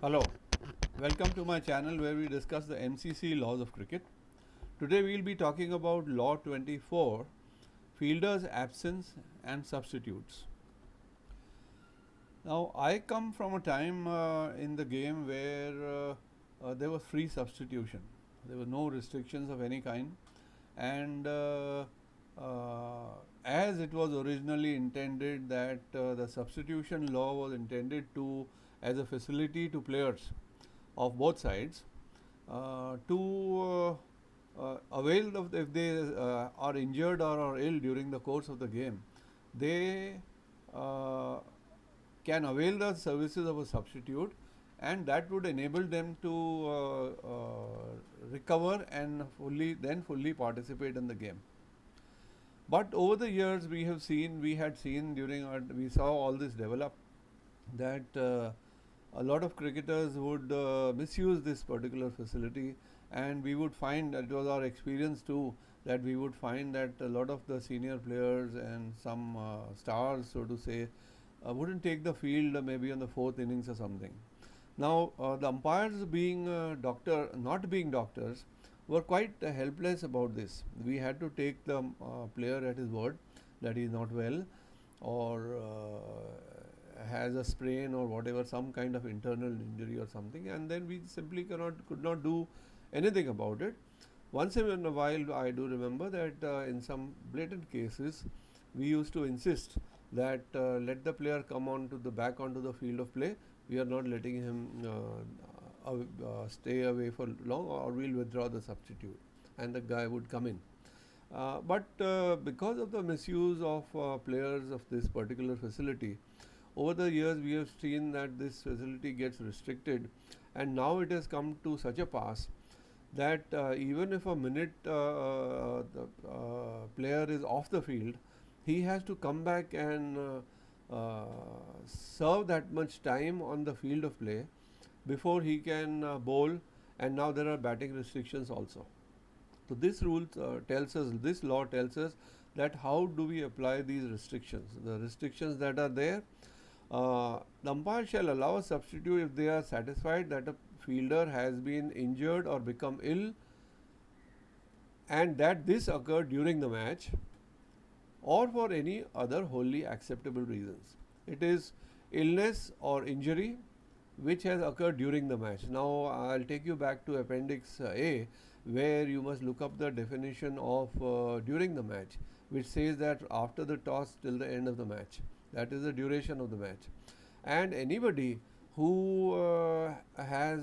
Hello, welcome to my channel where we discuss the MCC laws of cricket. Today we will be talking about Law 24, Fielders' Absence and Substitutes. Now, I come from a time in the game where there was free substitution. There were no restrictions of any kind, and as it was originally intended that the substitution law was intended to as a facility to players of both sides to avail of if they are injured or are ill during the course of the game, they can avail the services of a substitute, and that would enable them to recover and fully participate in the game. But over the years, we had seen we saw all this develop, that a lot of cricketers would misuse this particular facility, and we would find that it was our experience too, that we would find that a lot of the senior players and some stars, so to say, wouldn't take the field maybe on the fourth innings or something. Now, the umpires being not being doctors, were quite helpless about this. We had to take the player at his word that he is not well, or has a sprain or whatever, some kind of internal injury or something, and then we simply could not do anything about it. Once in a while, I do remember that in some blatant cases, we used to insist that let the player come onto the field of play. We are not letting him stay away for long, or we'll withdraw the substitute, and the guy would come in. But because of the misuse of players of this particular facility, over the years we have seen that this facility gets restricted, and now it has come to such a pass that even if a minute the player is off the field, he has to come back and serve that much time on the field of play before he can bowl, and now there are batting restrictions also. So this law tells us that how do we apply these restrictions. The restrictions that are there, the umpire shall allow a substitute if they are satisfied that a fielder has been injured or become ill, and that this occurred during the match, or for any other wholly acceptable reasons. It is illness or injury which has occurred during the match. Now, I'll take you back to Appendix A, where you must look up the definition of during the match, which says that after the toss till the end of the match. That is the duration of the match. And anybody who has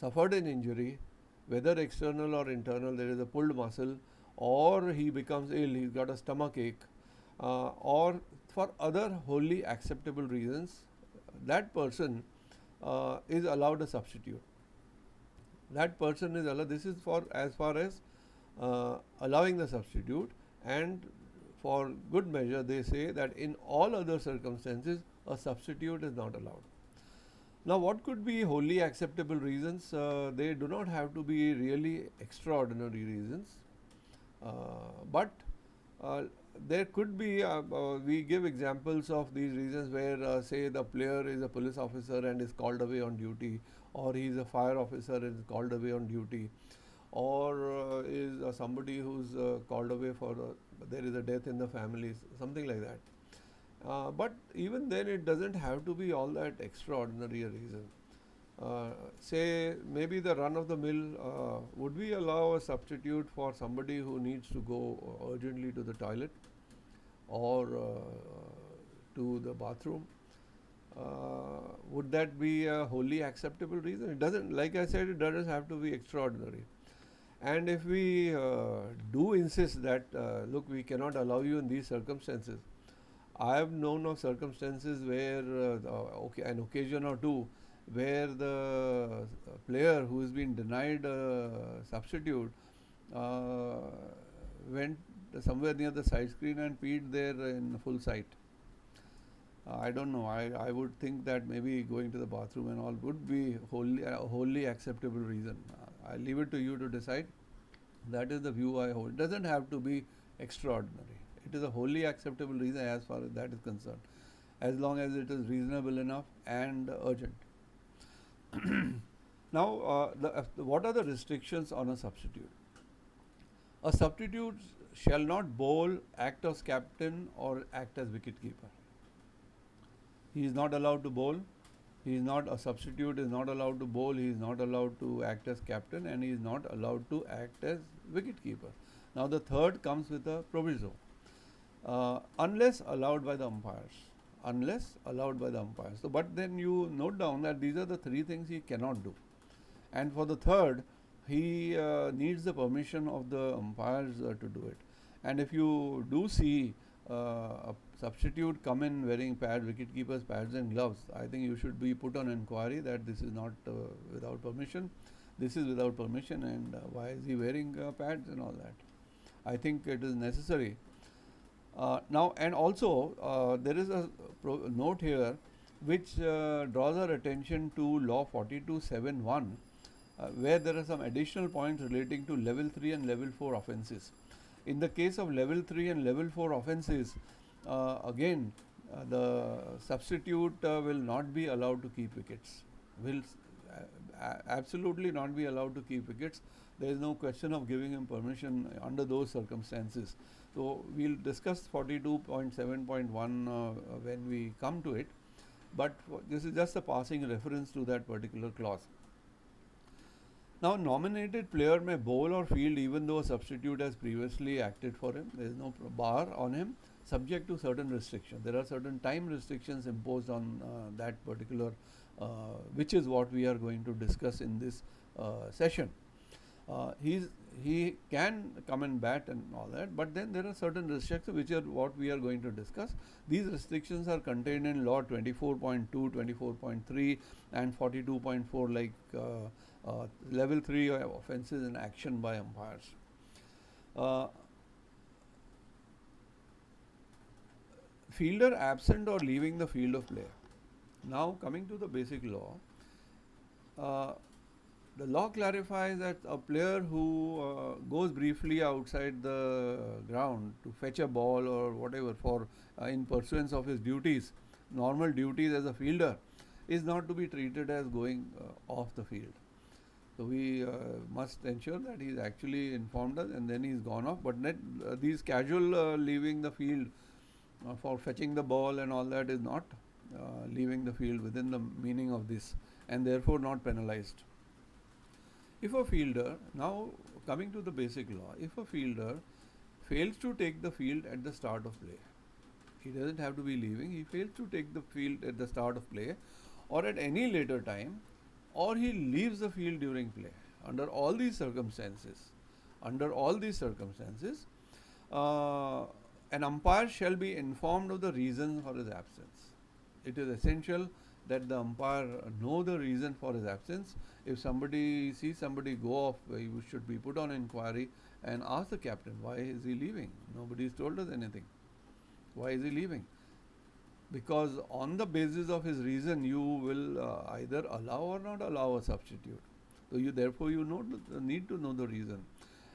suffered an injury, whether external or internal, there is a pulled muscle, or he becomes ill, he's got a stomach ache, or for other wholly acceptable reasons, that person is allowed a substitute. That person is allowed. This is for as far as allowing the substitute, and for good measure they say that in all other circumstances a substitute is not allowed. Now, what could be wholly acceptable reasons? They do not have to be really extraordinary reasons, but there could be, we give examples of these reasons where say the player is a police officer and is called away on duty, or he is a fire officer and is called away on duty, or is somebody who's called away for there is a death in the family, something like that. But even then it doesn't have to be all that extraordinary a reason. Say maybe the run of the mill, would we allow a substitute for somebody who needs to go urgently to the toilet or to the bathroom? Would that be a wholly acceptable reason? It doesn't, like I said, it doesn't have to be extraordinary. And if we do insist that look, we cannot allow you in these circumstances, I have known of circumstances where an occasion or two where the player who has been denied a substitute went somewhere near the side screen and peed there in full sight. I don't know. I would think that maybe going to the bathroom and all would be wholly acceptable reason. I leave it to you to decide. That is the view I hold. It doesn't have to be extraordinary. It is a wholly acceptable reason as far as that is concerned, as long as it is reasonable enough and urgent. Now, what are the restrictions on a substitute? A substitute shall not bowl, act as captain, or act as wicketkeeper. He is not allowed to bowl. He is not a substitute. Is not allowed to bowl. He is not allowed to act as captain, and he is not allowed to act as wicketkeeper. Now, the third comes with a proviso. Unless allowed by the umpires. Unless allowed by the umpires. So, but then you note down that these are the three things he cannot do. And for the third, he needs the permission of the umpires to do it. And if you do see a substitute come in wearing pads, wicketkeepers pads and gloves, I think you should be put on inquiry that this is not without permission. This is without permission, and why is he wearing pads and all that? I think it is necessary. Now, and also there is a note here which draws our attention to law 42.7.1, where there are some additional points relating to level 3 and level 4 offences. In the case of level 3 and level 4 offences, again the substitute will not be allowed to keep wickets, will absolutely not be allowed to keep wickets. There is no question of giving him permission under those circumstances. So, we will discuss 42.7.1 when we come to it, but this is just a passing reference to that particular clause. Now, nominated player may bowl or field even though a substitute has previously acted for him. There is no bar on him, subject to certain restrictions. There are certain time restrictions imposed on that particular, which is what we are going to discuss in this session. He can come and bat and all that, but then there are certain restrictions which are what we are going to discuss. These restrictions are contained in law 24.2, 24.3 and 42.4, like level 3 offences and action by umpires. Fielder absent or leaving the field of play. Now, coming to the basic law, the law clarifies that a player who goes briefly outside the ground to fetch a ball or whatever for in pursuance of his duties, normal duties as a fielder, is not to be treated as going off the field. So, we must ensure that he is actually informed us and then he is gone off. But these casual leaving the field for fetching the ball and all that is not leaving the field within the meaning of this, and therefore not penalized. If a fielder, now coming to the basic law, if a fielder fails to take the field at the start of play, he doesn't have to be leaving, he fails to take the field at the start of play or at any later time, or he leaves the field during play, under all these circumstances, an umpire shall be informed of the reason for his absence. It is essential that the umpire know the reason for his absence. If somebody sees somebody go off, he should be put on inquiry and ask the captain, why is he leaving? Nobody has told us anything. Why is he leaving? Because on the basis of his reason, you will either allow or not allow a substitute. So, therefore you need to know the reason.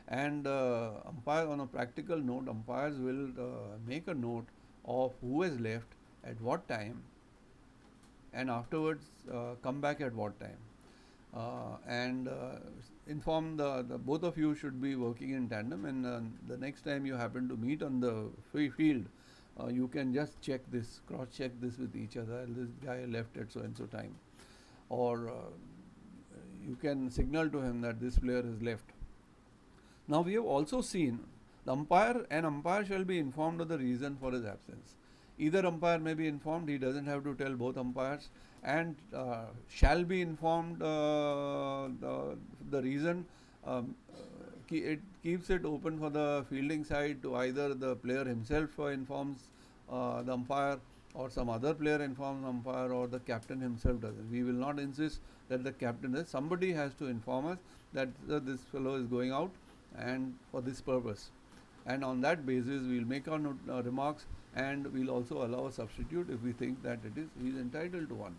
And umpire, on a practical note, umpires will make a note of who has left at what time, and afterwards come back at what time, and inform the both of you should be working in tandem, and the next time you happen to meet on the free field, you can just check this, cross check this with each other. This guy left at so and so time, or you can signal to him that this player has left. Now, we have also seen an umpire shall be informed of the reason for his absence. Either umpire may be informed, he doesn't have to tell both umpires, and shall be informed the reason. It keeps it open for the fielding side to either the player himself informs the umpire, or some other player informs the umpire, or the captain himself does it. We will not insist that the captain does. Somebody has to inform us that this fellow is going out and for this purpose, and on that basis we will make our remarks, and we will also allow a substitute if we think that he is entitled to one.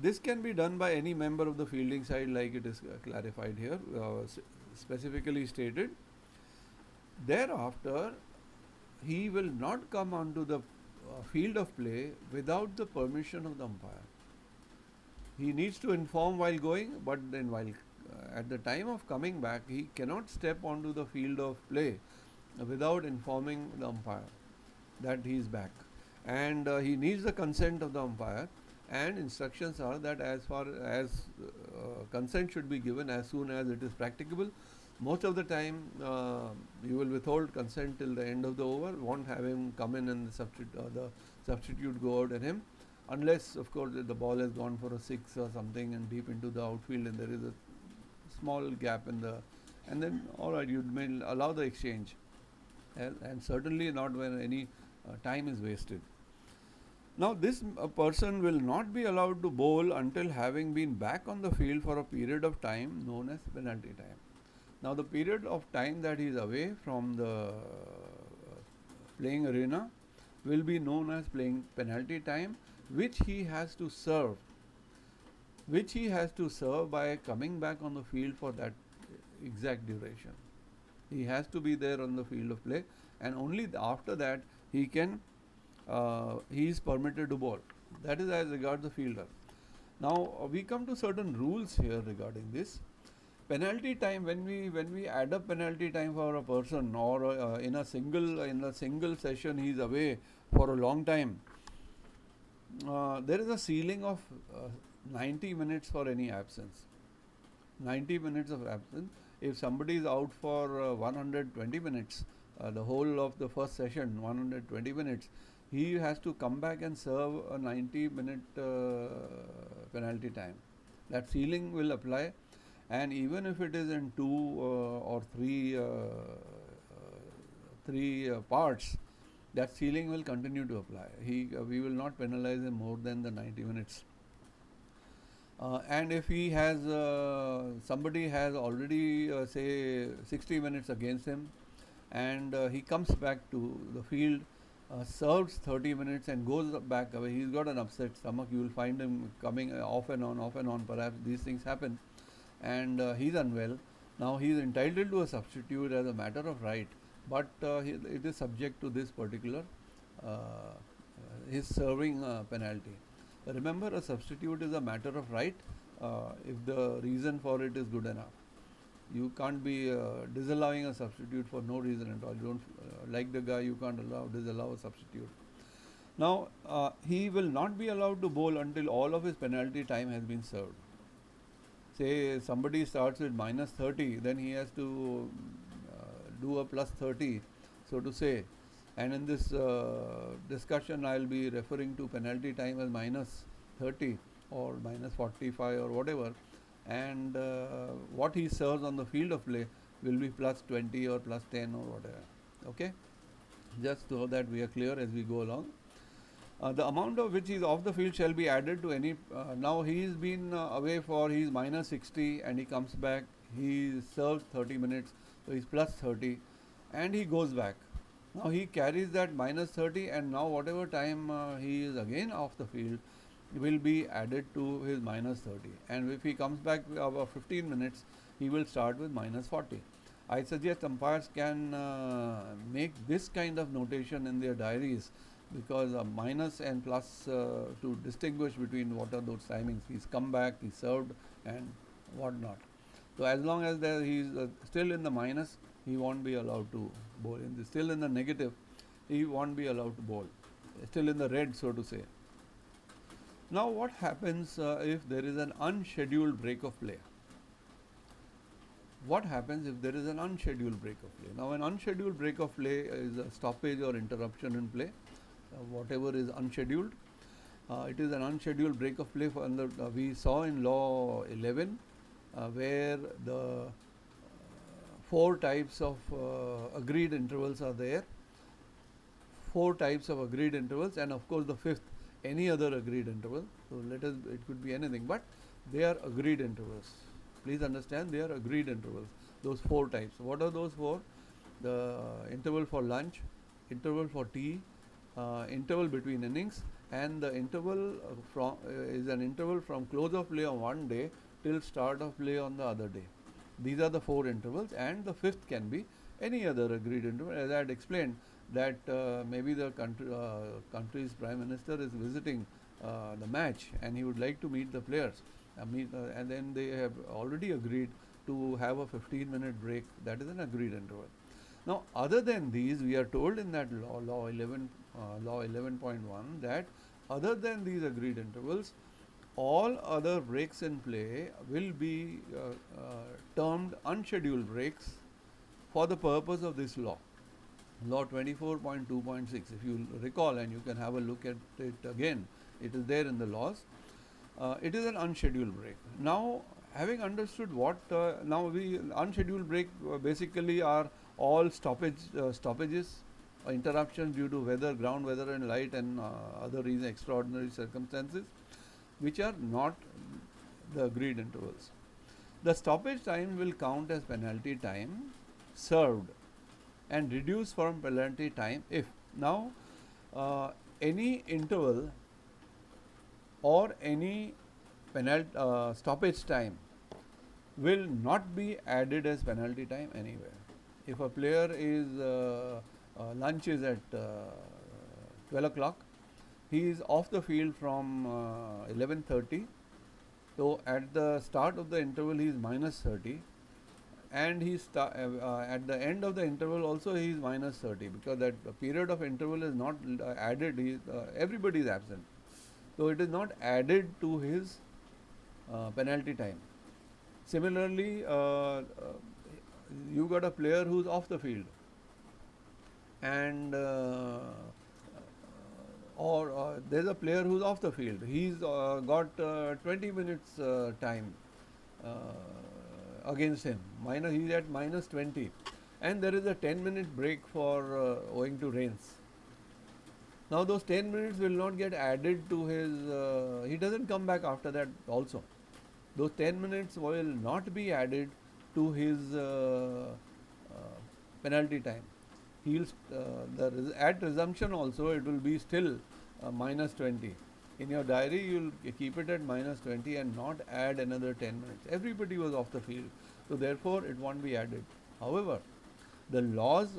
This can be done by any member of the fielding side, like it is clarified here, specifically stated. Thereafter, he will not come onto the field of play without the permission of the umpire. He needs to inform while going, but then while at the time of coming back, he cannot step onto the field of play without informing the umpire that he is back. And he needs the consent of the umpire, and instructions are that as far as consent should be given as soon as it is practicable. Most of the time, you will withhold consent till the end of the over, won't have him come in and the substitute go out at him, unless of course the ball has gone for a 6 or something and deep into the outfield and there is a small gap in the, and then all right, you may allow the exchange, and certainly not when any time is wasted. Now this person will not be allowed to bowl until having been back on the field for a period of time known as penalty time. Now the period of time that he is away from the playing arena will be known as playing penalty time, which he has to serve by coming back on the field for that exact duration. He has to be there on the field of play, and only after that he is permitted to bowl. That is as regards the fielder. Now we come to certain rules here regarding this. Penalty time, when we add up penalty time for a person, or in a single session he is away for a long time, there is a ceiling of 90 minutes for any absence. 90 minutes of absence. If somebody is out for 120 minutes, the whole of the first session, 120 minutes, he has to come back and serve a 90-minute penalty time. That ceiling will apply, and even if it is in 2 or 3 parts, that ceiling will continue to apply. We will not penalize him more than the 90 minutes. And if he has somebody has already say 60 minutes against him, and he comes back to the field, serves 30 minutes and goes back away, he's got an upset stomach, you will find him coming off and on, perhaps these things happen, and he's unwell. Now he is entitled to a substitute as a matter of right, but it is subject to this particular his serving penalty. Remember, a substitute is a matter of right if the reason for it is good enough. You can't be disallowing a substitute for no reason at all. You don't like the guy, you can't disallow a substitute. Now he will not be allowed to bowl until all of his penalty time has been served. Say somebody starts with minus 30, then he has to do a plus 30, so to say. And in this discussion, I will be referring to penalty time as minus 30 or minus 45 or whatever. And what he serves on the field of play will be plus 20 or plus 10 or whatever. Okay? Just so that we are clear as we go along. The amount of which is off the field shall be added to any. Now he has been away for, he is minus 60 and he comes back. He serves 30 minutes, so he is plus 30 and he goes back. Now he carries that minus 30, and now whatever time he is again off the field will be added to his minus 30. And if he comes back about 15 minutes, he will start with minus 40. I suggest umpires can make this kind of notation in their diaries, because minus and plus to distinguish between what are those timings. He's come back, he served and what not. So as long as he is still in the minus, he won't be allowed to bowl. Still in the negative, he won't be allowed to bowl. Still in the red, so to say. Now what happens if there is an unscheduled break of play? What happens if there is an unscheduled break of play? Now an unscheduled break of play is a stoppage or interruption in play, whatever is unscheduled. It is an unscheduled break of play. We saw in law 11 where the 4 types of agreed intervals are there. 4 types of agreed intervals, and of course the 5th, any other agreed interval. So it could be anything, but they are agreed intervals. Please understand, they are agreed intervals. Those 4 types. What are those 4? The interval for lunch, interval for tea, interval between innings, and the interval is an interval from close of play on one day till start of play on the other day. These are the 4 intervals, and the 5th can be any other agreed interval. As I had explained, that maybe the country's prime minister is visiting the match and he would like to meet the players. And then they have already agreed to have a 15-minute break. That is an agreed interval. Now, other than these, we are told in that law 11.1 that other than these agreed intervals, all other breaks in play will be termed unscheduled breaks for the purpose of this law. Law 24.2.6, if you recall, and you can have a look at it again, it is there in the laws. It is an unscheduled break. Now, having understood what unscheduled break basically are all stoppages, interruptions due to weather, ground weather and light, and other reasons, extraordinary circumstances, which are not the agreed intervals. The stoppage time will count as penalty time served and reduce from penalty time if now any interval or any stoppage time will not be added as penalty time anywhere. If a player is lunch is at 12 o'clock, he is off the field from 11:30. So at the start of the interval he is minus 30, and at the end of the interval also he is minus 30, because that period of interval is not added. Everybody is absent, so it is not added to his penalty time. Similarly, you got a player who is off the field, and there is a player who is off the field. He's got 20 minutes time against him. He's at minus 20, and there is a 10-minute break for owing to rains. Now those 10 minutes will not get added to his. He doesn't come back after that also. Those 10 minutes will not be added to his penalty time. At resumption also it will be still minus 20. In your diary you will keep it at minus 20 and not add another 10 minutes. Everybody was off the field, so therefore it won't be added. However, the laws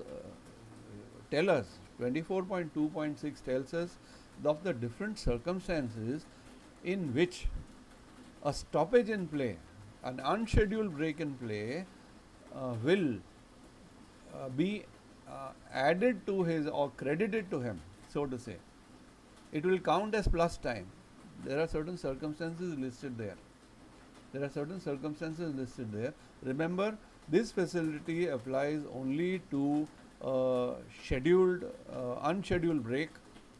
tell us, 24.2.6 tells us of the different circumstances in which a stoppage in play, an unscheduled break in play will be added to his or credited to him, so to say. It will count as plus time. There are certain circumstances listed there. Remember, this facility applies only to unscheduled break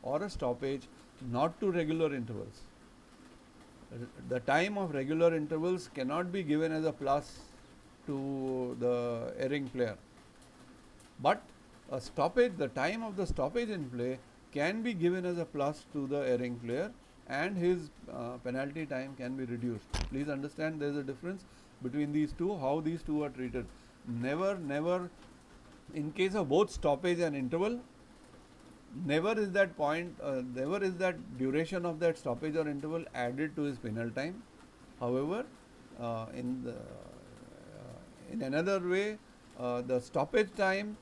or a stoppage, not to regular intervals. The time of regular intervals cannot be given as a plus to the erring player. But a stoppage, the time of the stoppage in play can be given as a plus to the erring player, and his penalty time can be reduced. Please understand there is a difference between these two, how these two are treated. Never, in case of both stoppage and interval, never is that duration of that stoppage or interval added to his penal time. However, in another way, the stoppage time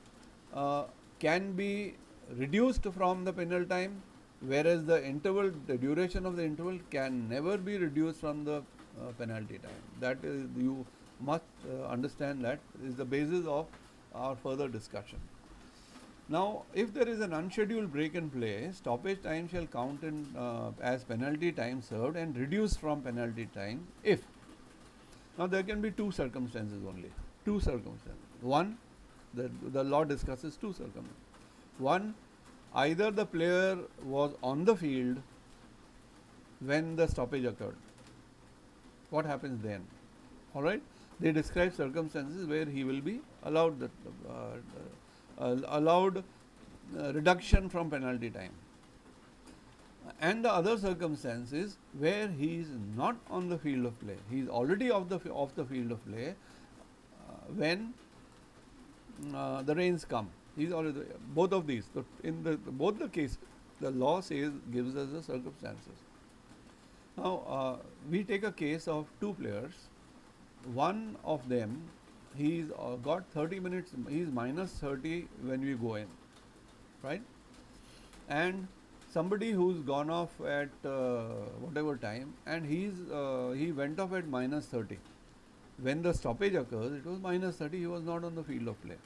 can be reduced from the penal time, whereas the duration of the interval can never be reduced from the penalty time. That is, you must understand, that is the basis of our further discussion. Now, if there is an unscheduled break in play, stoppage time shall count as penalty time served and reduce from penalty time if. Now, there can be two circumstances only. One, the law discusses two circumstances. One, either the player was on the field when the stoppage occurred. What happens then? Alright, they describe circumstances where he will be allowed reduction from penalty time. And the other circumstance is where he is not on the field of play. He is already off the field of play when the rains come. He is already both of these. So in both the cases, the law gives us the circumstances. Now we take a case of two players. One of them, he's got 30 minutes. He is minus 30 when we go in. right? And somebody who's gone off at whatever time, and he went off at minus 30. When the stoppage occurs, it was minus 30. He was not on the field of play.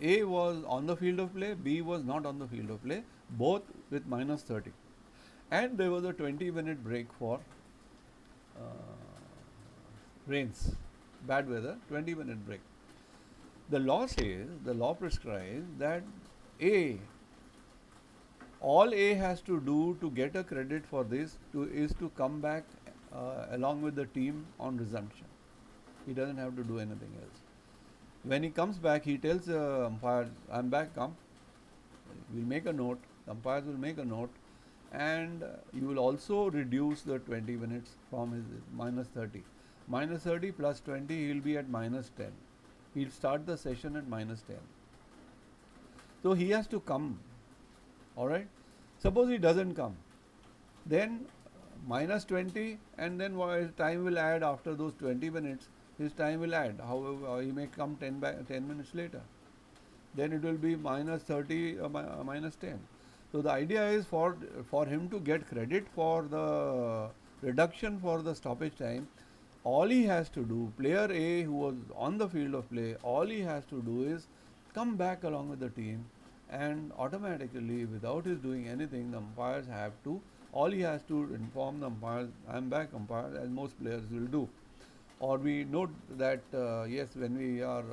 A was on the field of play, B was not on the field of play, both with minus 30. And there was a 20-minute break for rains, bad weather, 20-minute break. The law prescribes that all A has to do to get a credit for this is to come back along with the team on resumption. He doesn't have to do anything else. When he comes back, he tells the umpire, I'm back, come. We'll make a note, the umpires will make a note, and you will also reduce the 20 minutes from his minus 30. Minus 30 plus 20, he'll be at minus 10. He'll start the session at minus 10. So he has to come, alright. Suppose he doesn't come, then minus 20, and then his time will add after those 20 minutes. His time will add. However, he may come 10 minutes later. Then it will be minus 30, minus 10. So the idea is for him to get credit for the reduction for the stoppage time, all he has to do, player A who was on the field of play, all he has to do is come back along with the team, and automatically, without his doing anything, the umpires have to, all he has to inform the umpires, I am back, umpire, as most players will do. Or we note that yes, when we are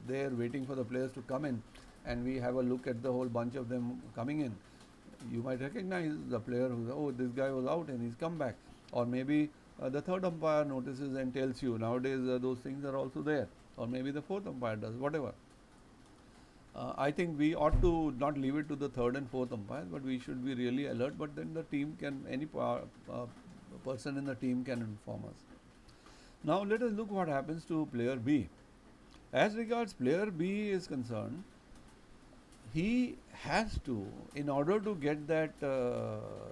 there waiting for the players to come in, and we have a look at the whole bunch of them coming in, you might recognize the player who, oh, this guy was out and he's come back. Or maybe the third umpire notices and tells you. Nowadays those things are also there. Or maybe the fourth umpire does, whatever. I think we ought to not leave it to the third and fourth umpire, but we should be really alert. But then the team can, any person in the team can inform us. Now let us look what happens to player B. As regards player B is concerned, he has to, in order to get that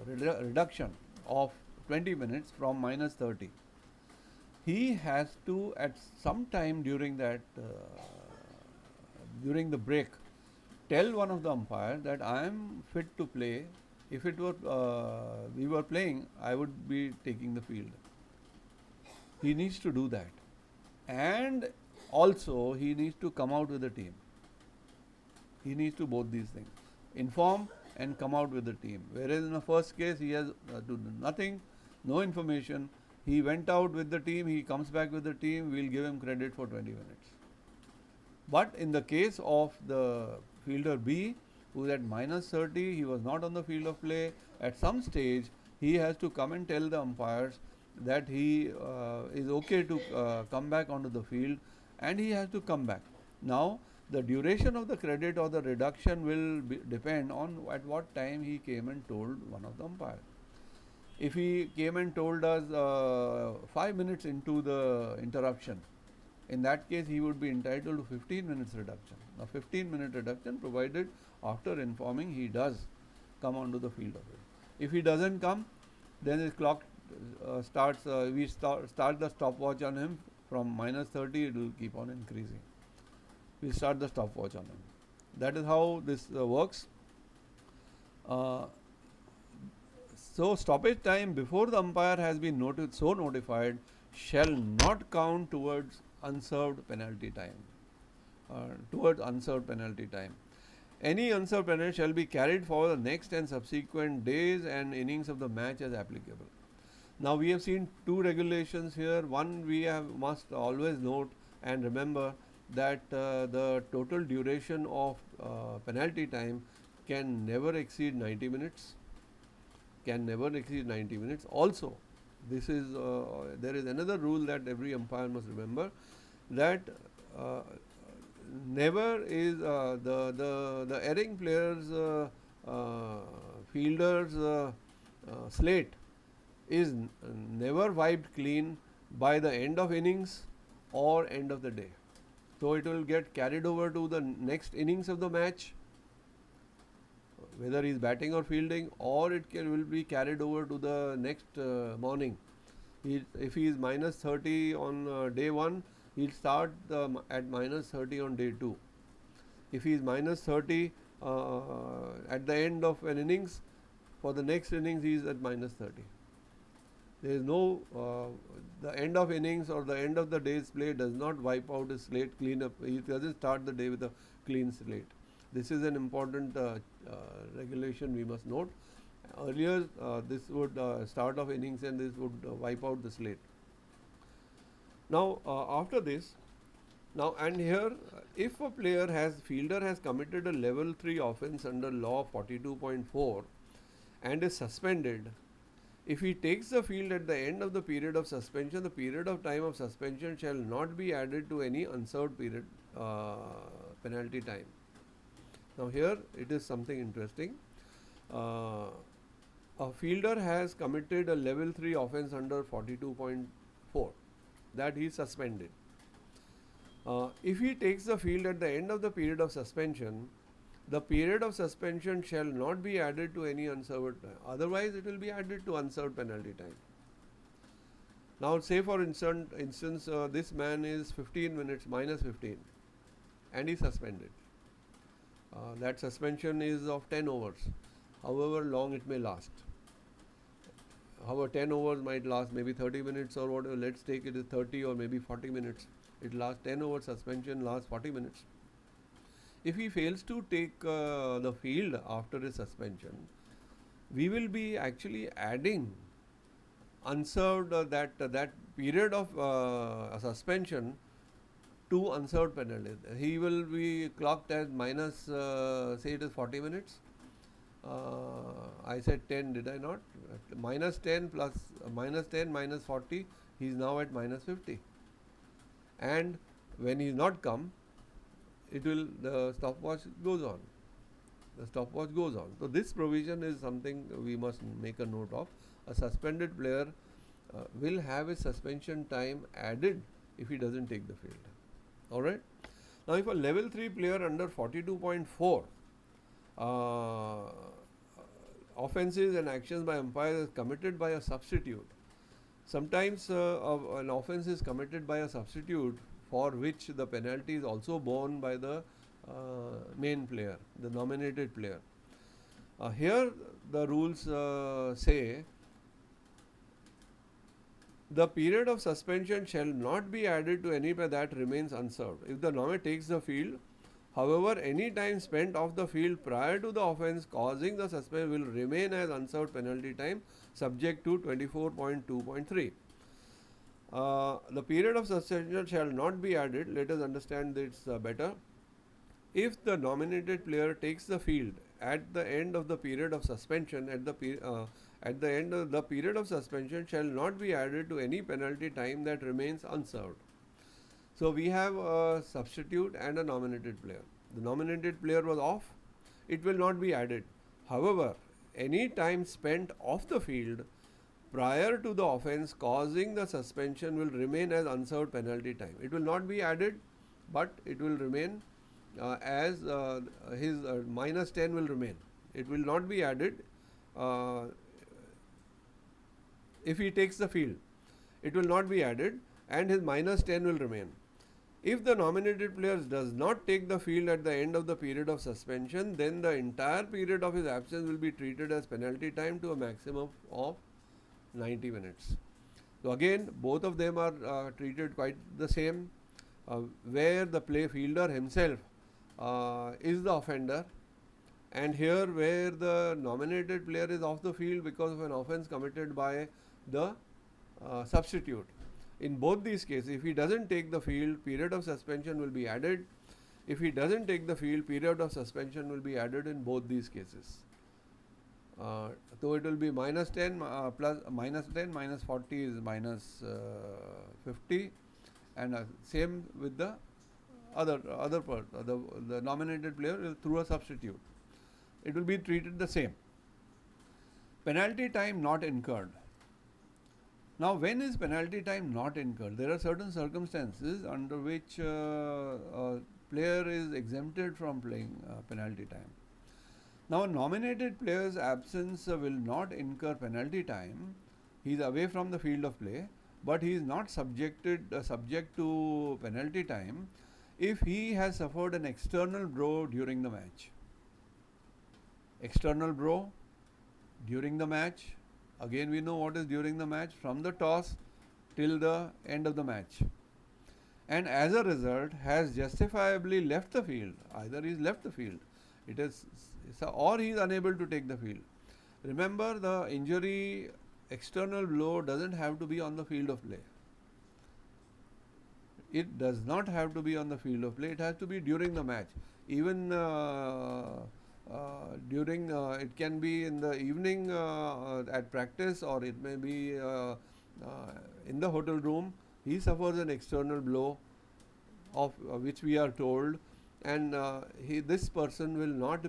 reduction of 20 minutes from minus 30, he has to at some time during that during the break tell one of the umpires that I am fit to play. If it were we were playing, I would be taking the field. He needs to do that, and also he needs to come out with the team. He needs to both these things, inform and come out with the team. Whereas in the first case he has to do nothing, no information. He went out with the team, he comes back with the team, we'll give him credit for 20 minutes. But in the case of the fielder B, who is at minus 30, he was not on the field of play, at some stage he has to come and tell the umpires that he is okay to come back onto the field, and he has to come back. Now the duration of the credit or the reduction will depend on at what time he came and told one of the umpires. If he came and told us 5 minutes into the interruption, in that case he would be entitled to 15 minutes reduction. Now 15-minute reduction provided after informing he does come onto the field of it. If he doesn't come, then his clock starts, we start the stopwatch on him from minus 30, it will keep on increasing. We start the stopwatch on him. That is how this works. So stoppage time before the umpire has been notified shall not count towards unserved penalty time. Any unserved penalty shall be carried for the next and subsequent days and innings of the match as applicable. Now we have seen two regulations here. One, we must always note and remember that the total duration of penalty time can never exceed 90 minutes. Also, this is there is another rule that every umpire must remember, that never is the erring player's fielder's slate is never wiped clean by the end of innings or end of the day. So it will get carried over to the next innings of the match, whether he is batting or fielding, or will be carried over to the next morning. If he is minus 30 on day 1, he will start at minus 30 on day 2. If he is minus 30 at the end of an innings, for the next innings he is at minus 30. There is no the end of innings or the end of the day's play does not wipe out his slate clean up. He doesn't start the day with a clean slate. This is an important regulation we must note. Earlier this would start of innings and this would wipe out the slate. Now after this, now and here if a fielder has committed a level 3 offence under law 42.4 and is suspended, if he takes the field at the end of the period of suspension, the period of time of suspension shall not be added to any unserved period penalty time. Now here it is something interesting. A fielder has committed a level 3 offence under 42.4, that he is suspended. If he takes the field at the end of the period of suspension, the period of suspension shall not be added to any unserved time. Otherwise, it will be added to unserved penalty time. Now, say for instance, this man is 15 minutes minus 15 and he is suspended. That suspension is of 10 overs, however long it may last. However, 10 overs might last maybe 30 minutes or whatever. Let's take it as 30 or maybe 40 minutes. It lasts 10 over suspension, lasts 40 minutes. If he fails to take the field after his suspension, we will be actually adding unserved that period of suspension to unserved penalty. He will be clocked as minus say it is 40 minutes. I said 10, did I not? Minus 10 plus minus 10 minus 40, he is now at minus 50. And when he is not come, the stopwatch goes on. The stopwatch goes on. So this provision is something we must make a note of. A suspended player will have his suspension time added if he doesn't take the field. Alright. Now if a level 3 player under 42.4 offences and actions by umpires is committed by a substitute. Sometimes an offence is committed by a substitute for which the penalty is also borne by the main player, the nominated player. Here the rules say the period of suspension shall not be added to any that remains unserved. If the nominee takes the field, however, any time spent off the field prior to the offence causing the suspension will remain as unserved penalty time, subject to 24.2.3. The period of suspension shall not be added. Let us understand this better. If the nominated player takes the field at the end of the period of suspension, at the end of the period of suspension shall not be added to any penalty time that remains unserved. So we have a substitute and a nominated player. The nominated player was off, it will not be added. However, any time spent off the field prior to the offence causing the suspension will remain as unserved penalty time. It will not be added, but it will remain as his minus 10 will remain. It will not be added if he takes the field. It will not be added and his minus 10 will remain. If the nominated player does not take the field at the end of the period of suspension, then the entire period of his absence will be treated as penalty time to a maximum of 90 minutes. So again, both of them are treated quite the same, where the fielder himself is the offender, and here where the nominated player is off the field because of an offence committed by the substitute. In both these cases, if he doesn't take the field, period of suspension will be added. If he doesn't take the field, period of suspension will be added in both these cases. So it will be minus 10 plus minus 10 minus 40 is minus 50, and same with the other part, the nominated player through a substitute. It will be treated the same. Penalty time not incurred. Now, when is penalty time not incurred? There are certain circumstances under which a player is exempted from playing penalty time. Now, a nominated player's absence will not incur penalty time. He is away from the field of play, but he is not subject to penalty time if he has suffered an external blow during the match. External blow during the match. Again, we know what is during the match, from the toss till the end of the match. And as a result, has justifiably left the field. Either he has left the field, or he is unable to take the field. Remember, the injury external blow doesn't have to be on the field of play. It does not have to be on the field of play. It has to be during the match. Even during it can be in the evening at practice, or it may be in the hotel room. He suffers an external blow of which we are told, and this person will not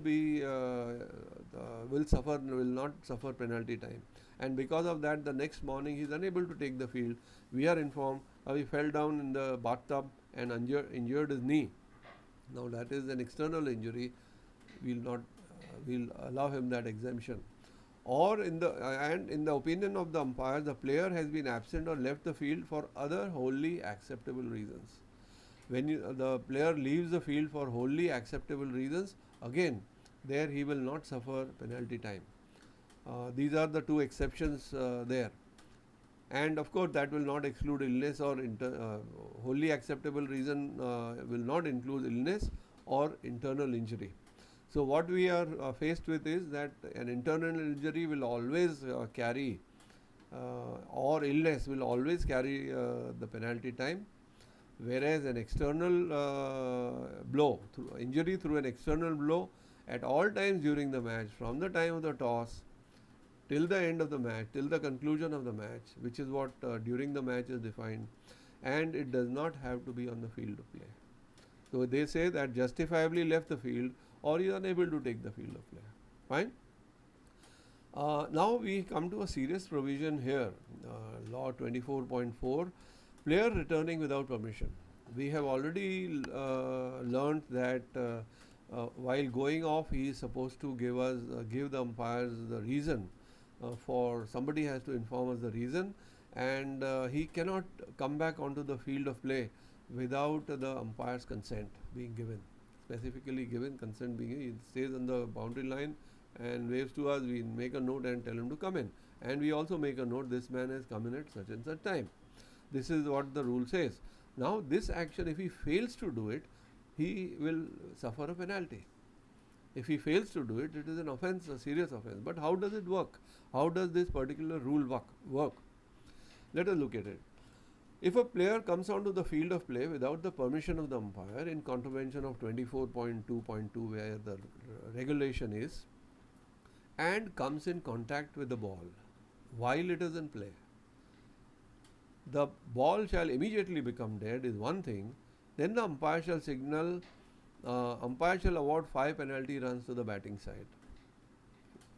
suffer penalty time, and because of that the next morning he is unable to take the field. We are informed he fell down in the bathtub and injured his knee. Now that is an external injury. We'll allow him that exemption. Or in the opinion of the umpire, the player has been absent or left the field for other wholly acceptable reasons. When the player leaves the field for wholly acceptable reasons, again there he will not suffer penalty time. These are the two exceptions there. And of course that will not exclude illness, or wholly acceptable reason will not include illness or internal injury. So what we are faced with is that an internal injury will always carry or illness will always carry the penalty time, whereas an external injury through an external blow at all times during the match, from the time of the toss till the end of the match, till the conclusion of the match, which is what during the match is defined, and it does not have to be on the field of play. So they say that justifiably left the field, or is unable to take the field of play. Fine. Now we come to a serious provision here, law 24.4, player returning without permission. We have already learnt that while going off he is supposed to give the umpires the reason. For somebody has to inform us the reason, and he cannot come back onto the field of play without the umpire's consent being given. Specifically given, consent being given. He stays on the boundary line and waves to us. We make a note and tell him to come in, and we also make a note, this man has come in at such and such time. This is what the rule says. Now this action, if he fails to do it, he will suffer a penalty. If he fails to do it, it is an offence, a serious offence. But how does it work? How does this particular rule work? Let us look at it. If a player comes onto the field of play without the permission of the umpire, in contravention of 24.2.2 where the regulation is, and comes in contact with the ball while it is in play, the ball shall immediately become dead is one thing. Then the umpire shall award 5 penalty runs to the batting side.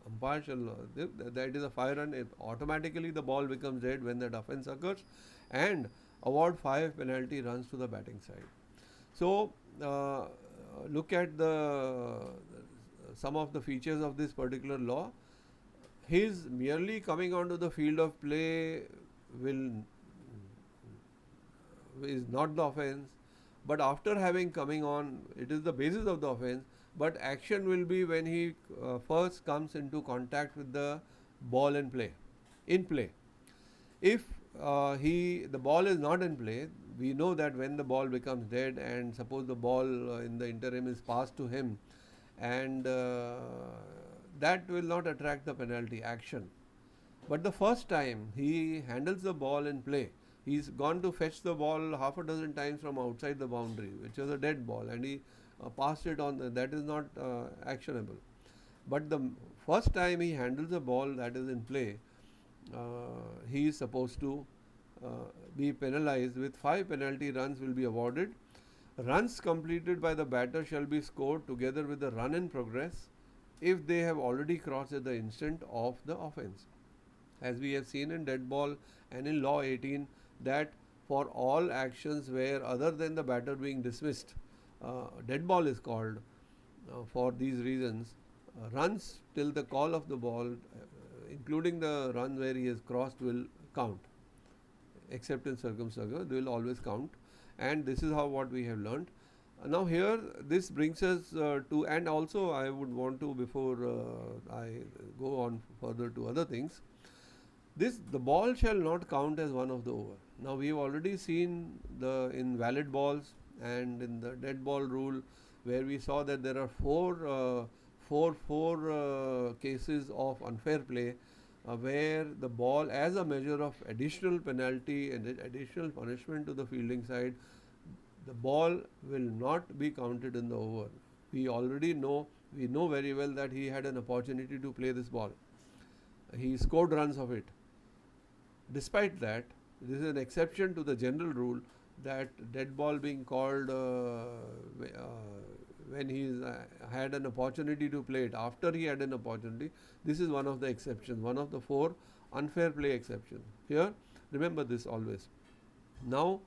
Umpire shall, that is a 5 run, automatically the ball becomes dead when that offence occurs, and award 5 penalty runs to the batting side. So look at some of the features of this particular law. His merely coming onto the field of play is not the offence, but after having coming on, it is the basis of the offence. But action will be when he first comes into contact with the ball in play. If the ball is not in play, we know that when the ball becomes dead, and suppose the ball in the interim is passed to him, and that will not attract the penalty action. But the first time he handles the ball in play, he's gone to fetch the ball half a dozen times from outside the boundary, which was a dead ball, and he passed it on, that is not actionable. But the first time he handles the ball that is in play, he is supposed to be penalized with 5 penalty runs will be awarded. Runs completed by the batter shall be scored together with the run in progress if they have already crossed at the instant of the offence. As we have seen in dead ball and in law 18, that for all actions where other than the batter being dismissed, dead ball is called. For these reasons, runs till the call of the ball, including the run where he has crossed, will count. Except in circumstances, they will always count. And this is what we have learnt. Now here this brings us to, and also I would want to, before I go on further to other things, this the ball shall not count as one of the over. Now we have already seen the in valid balls and in the dead ball rule, where we saw that there are four cases of unfair play, where the ball, as a measure of additional penalty and additional punishment to the fielding side, the ball will not be counted in the over. We already know, we know very well that he had an opportunity to play this ball. He scored runs of it. Despite that, this is an exception to the general rule that dead ball being called when he had an opportunity to play it, after he had an opportunity. This is one of the exceptions, one of the four unfair play exceptions. Here, remember this always. Now,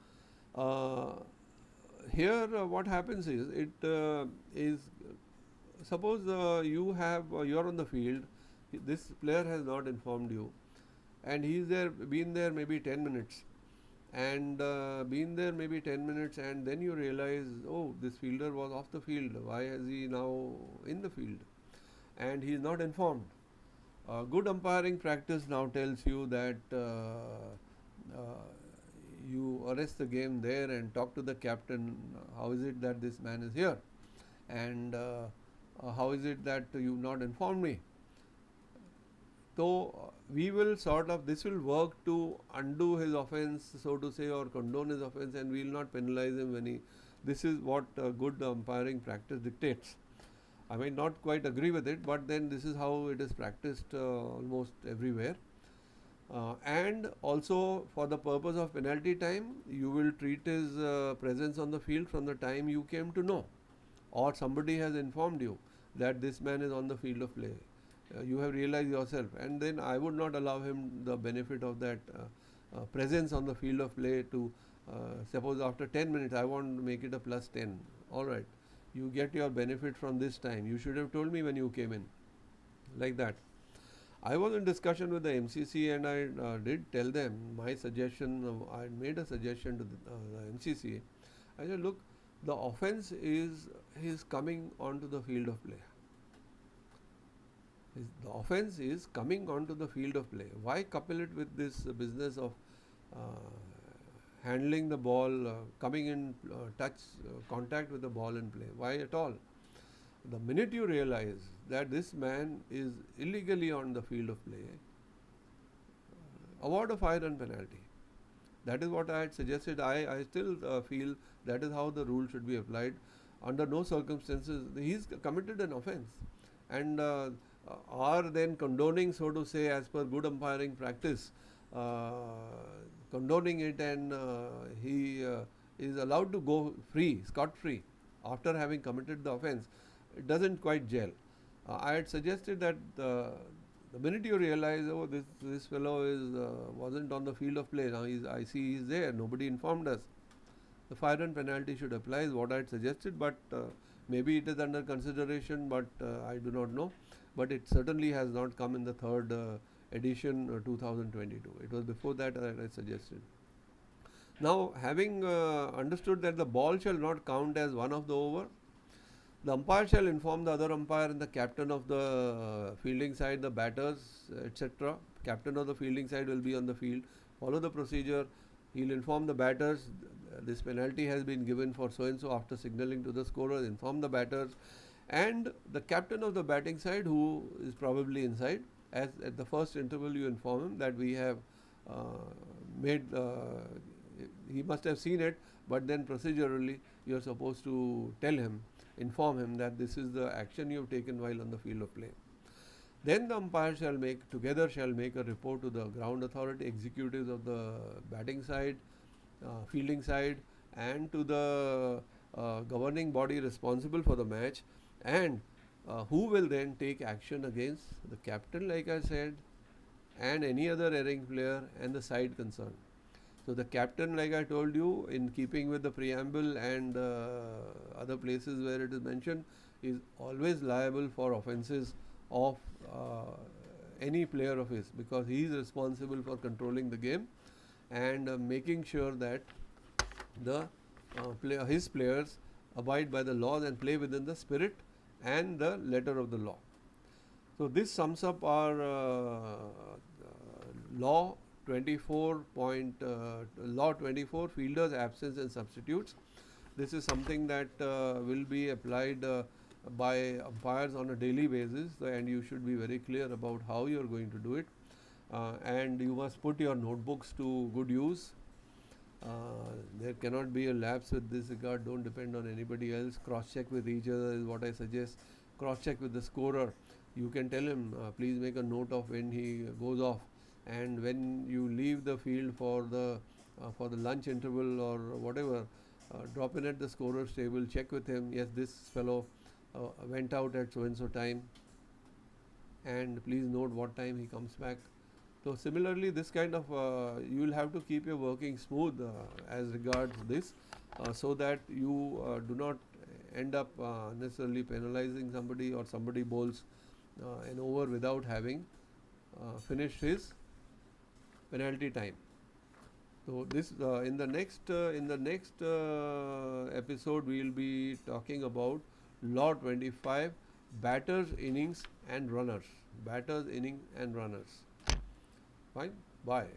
here what happens is, suppose you are on the field, this player has not informed you, and he's been there maybe 10 minutes, and and then you realize, oh, this fielder was off the field, why is he now in the field, and he is not informed. Good umpiring practice now tells you that you arrest the game there and talk to the captain. How is it that this man is here, and how is it that you not informed me? So we will this will work to undo his offence, so to say, or condone his offence, and we will not penalize him when this is what good umpiring practice dictates. I may not quite agree with it, but then this is how it is practiced almost everywhere. And also, for the purpose of penalty time, you will treat his presence on the field from the time you came to know, or somebody has informed you that this man is on the field of play. You have realized yourself, and then I would not allow him the benefit of that presence on the field of play to suppose after 10 minutes I want to make it a plus 10. Alright, you get your benefit from this time. You should have told me when you came in, like that. I was in discussion with the MCC, and I did tell them my suggestion. I made a suggestion to the MCC. I said, look, the offence is his coming onto the field of play. The offence is coming onto the field of play. Why couple it with this business of handling the ball, coming in contact with the ball in play? Why at all? The minute you realize that this man is illegally on the field of play, award a 5-run penalty. That is what I had suggested. I still feel that is how the rule should be applied. Under no circumstances, he's committed an offence, and are then condoning, so to say, as per good umpiring practice, condoning it, and he is allowed to go free, scot-free, after having committed the offence. It doesn't quite gel. I had suggested that the minute you realize, oh, this fellow wasn't on the field of play, now I see he's there, nobody informed us, the 5-run penalty should apply, is what I had suggested, but maybe it is under consideration, but I do not know. But it certainly has not come in the third edition 2022. It was before that I suggested. Now, having understood that the ball shall not count as one of the over, the umpire shall inform the other umpire and the captain of the fielding side, the batters, etc. Captain of the fielding side will be on the field. Follow the procedure. He will inform the batters, this penalty has been given for so and so, after signalling to the scorers, inform the batters, and the captain of the batting side, who is probably inside, as at the first interval you inform him that we have he must have seen it, but then procedurally you are supposed to inform him that this is the action you have taken while on the field of play. Then the umpire shall make a report to the ground authority, executives of the batting side, fielding side, and to the governing body responsible for the match, and who will then take action against the captain, like I said, and any other erring player and the side concerned. So the captain, like I told you, in keeping with the preamble and other places where it is mentioned, is always liable for offences of any player of his, because he is responsible for controlling the game and making sure that his players abide by the laws and play within the spirit and the letter of the law. So this sums up our law 24 fielders, absence and substitutes. This is something that will be applied by umpires on a daily basis, and you should be very clear about how you are going to do it. And you must put your notebooks to good use. There cannot be a lapse with this regard. Don't depend on anybody else. Cross check with each other is what I suggest. Cross check with the scorer. You can tell him, please make a note of when he goes off, and when you leave the field for the lunch interval or whatever, drop in at the scorer's table, check with him, yes, this fellow went out at so and so time, and please note what time he comes back. So similarly, this kind of you will have to keep your working smooth as regards this, so that you do not end up necessarily penalizing somebody, or somebody bowls an over without having finished his penalty time. So this in the next episode we will be talking about law 25, batters, innings and runners. Batters, innings and runners. Fine. Bye.